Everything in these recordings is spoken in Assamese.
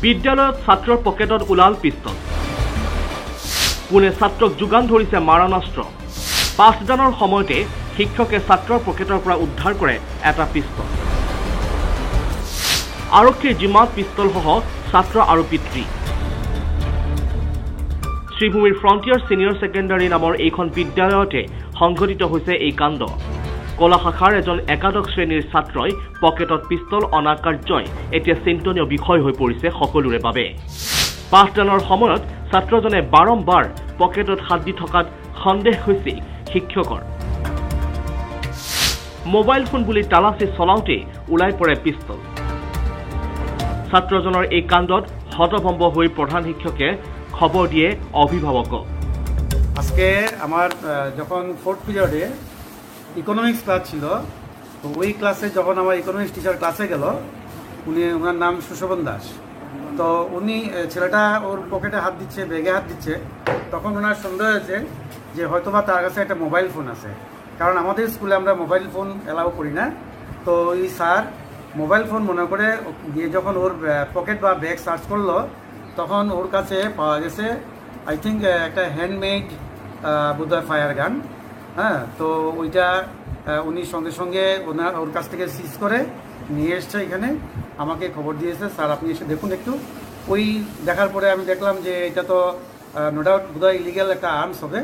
বিদ্যালয়ত ছাত্ৰৰ পকেটত ওলাল পিস্তল। কোনে ছাত্ৰক যোগান ধৰিছে মাৰণাস্ত্ৰ। পাঠদানৰ সময়তে শিক্ষকে ছাত্ৰৰ পকেটৰ পৰা উদ্ধাৰ কৰে এটা পিস্তল। আৰক্ষীৰ জিম্মাত পিস্তলসহ ছাত্ৰ আৰু পিতৃ। শ্ৰীভূমিৰ ফ্ৰণ্টিয়াৰ ছিনিয়ৰ ছেকেণ্ডাৰী নামৰ এইখন বিদ্যালয়তে সংঘটিত হৈছে এই কাণ্ড। কলা শাখাৰ এজন একাদশ শ্ৰেণীৰ ছাত্ৰই পকেটত পিস্তল অনা কাৰ্যই এতিয়া চিন্তনীয় বিষয় হৈ পৰিছে সকলোৰে বাবে। পাঠদানৰ সময়ত ছাত্ৰজনে বাৰম্বাৰ পকেটত হাত দি থকাত সন্দেহ হৈছে শিক্ষকৰ। মোবাইল ফোন বুলি তালাচী চলাওঁতে ওলাই পৰে পিস্তল। ছাত্ৰজনৰ এই কাণ্ডত হতভম্ব হৈ প্ৰধান শিক্ষকে খবৰ দিয়ে অভিভাৱকক। আজকে আমার যখন 4th পিরিয়ডে ইকোনমিক্স ক্লাস ছিল, তো ওই ক্লাসে যখন আমার ইকোনমিক্স টিচার ক্লাসে গেল, ওনার নাম সুশোভন দাস। তো উনি ছেলেটা ওর পকেটে হাত দিচ্ছে, ব্যাগে হাত দিচ্ছে, তখন ওনার সন্দেহ হয়েছে যে হয়তোবা তার কাছে একটা মোবাইল ফোন আছে, কারণ আমাদের স্কুলে আমরা মোবাইল ফোন অ্যালাউ করি না। তো এই স্যার মোবাইল ফোন মনে করে গিয়ে যখন ওর পকেট বা ব্যাগ সার্চ করলো, তখন ওর কাছে পাওয়া গেছে আই থিঙ্ক একটা হ্যান্ডমেড বোধহয় ফায়ার গান। হ্যাঁ, তো ওইটা উনি সঙ্গে সঙ্গে ওর কাছ থেকে সিজ করে নিয়ে এসছে এখানে, আমাকে খবর দিয়েছে, স্যার আপনি এসে দেখুন একটু। ওই দেখার পরে আমি দেখলাম যে এটা তো নো ডাউট বোধহয় ইলিগ্যাল একটা আর্মস হবে।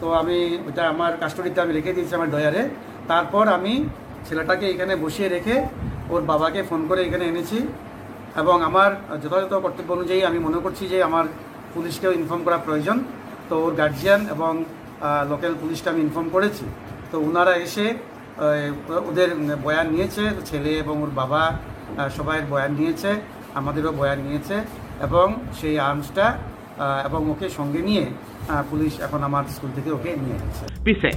তো আমি ওইটা আমার কাস্টডিতে আমি রেখে দিয়েছি আমার ডয়ারে। তারপর আমি ছেলেটাকে এখানে বসিয়ে রেখে ওর বাবাকে ফোন করে এখানে এনেছি, এবং আমার যথাযথ কর্তব্য অনুযায়ী আমি মনে করছি যে আমার পুলিশকেও ইনফর্ম করা প্রয়োজন। তো ওর গার্জিয়ান এবং লোকাল পুলিশকে আমি ইনফর্ম করেছি। তো ওনারা এসে ওদের বয়ান নিয়েছে, ছেলে এবং ওর বাবা সবাই বয়ান নিয়েছে, আমাদেরও বয়ান নিয়েছে, এবং সেই আর্মসটা এবং ওকে সঙ্গে নিয়ে পুলিশ এখন আমার স্কুল থেকে ওকে নিয়ে গেছে। পিছে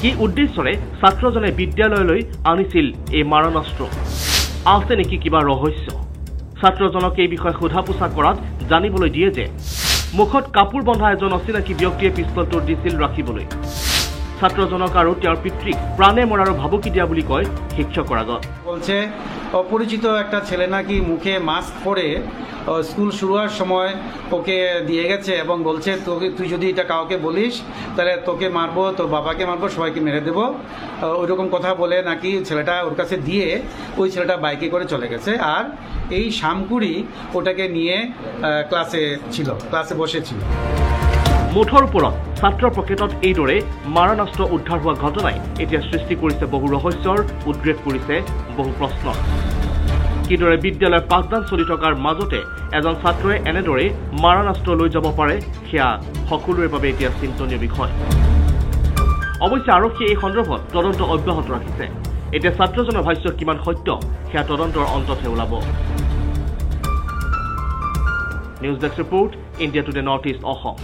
কি উদ্দেশ্যৰে ছাত্ৰজনে বিদ্যালয়লৈ আনিছিল এই মাৰণাস্ত্ৰ? আছে নেকি কিবা ৰহস্য? ছাত্ৰজনক এই বিষয়ে সোধা পোছা কৰাত জানিবলৈ দিয়ে যে মুখত কাপোৰ বন্ধা এজন অচিনাকি ব্যক্তিয়ে পিস্তলটো দিছিল ৰাখিবলৈ। ছাত্ৰজনক আৰু তেওঁৰ পিতৃক প্ৰাণে মৰাৰ ভাবুকি দিয়া বুলি কয় শিক্ষকৰ আগত। বলছে অপরিচিত একটা ছেলে নাকি মুখে মাস্ক পরে স্কুল শুরু হওয়ার সময় ওকে দিয়ে গেছে, এবং বলছে তুই যদি এটা কাউকে বলিস তাহলে তোকে মারবো, তোর বাবাকে মারবো, সবাইকে মেরে দেবো, ওইরকম কথা বলে নাকি ছেলেটা ওর কাছে দিয়ে ওই ছেলেটা বাইকে করে চলে গেছে। আর এই শামকুড়ি ওটাকে নিয়ে ক্লাসে বসেছিল। মুঠৰ ওপৰত ছাত্ৰৰ পকেটত এইদৰে মাৰণাস্ত্ৰ উদ্ধাৰ হোৱা ঘটনাই এতিয়া সৃষ্টি কৰিছে বহু ৰহস্যৰ, উদ্ৰেক কৰিছে বহু প্ৰশ্ন। কিদৰে বিদ্যালয়ৰ পাঠদান চলি থকাৰ মাজতে এজন ছাত্ৰই এনেদৰে মাৰণাস্ত্ৰ লৈ যাব পাৰে, সেয়া সকলোৰে বাবে এতিয়া চিন্তনীয় বিষয়। অৱশ্যে আৰক্ষীয়ে এই সন্দৰ্ভত তদন্ত অব্যাহত ৰাখিছে। এতিয়া ছাত্ৰজনৰ ভাষ্য কিমান সত্য সেয়া তদন্তৰ অন্ততহে ওলাব। News desk report, India today north east Assam.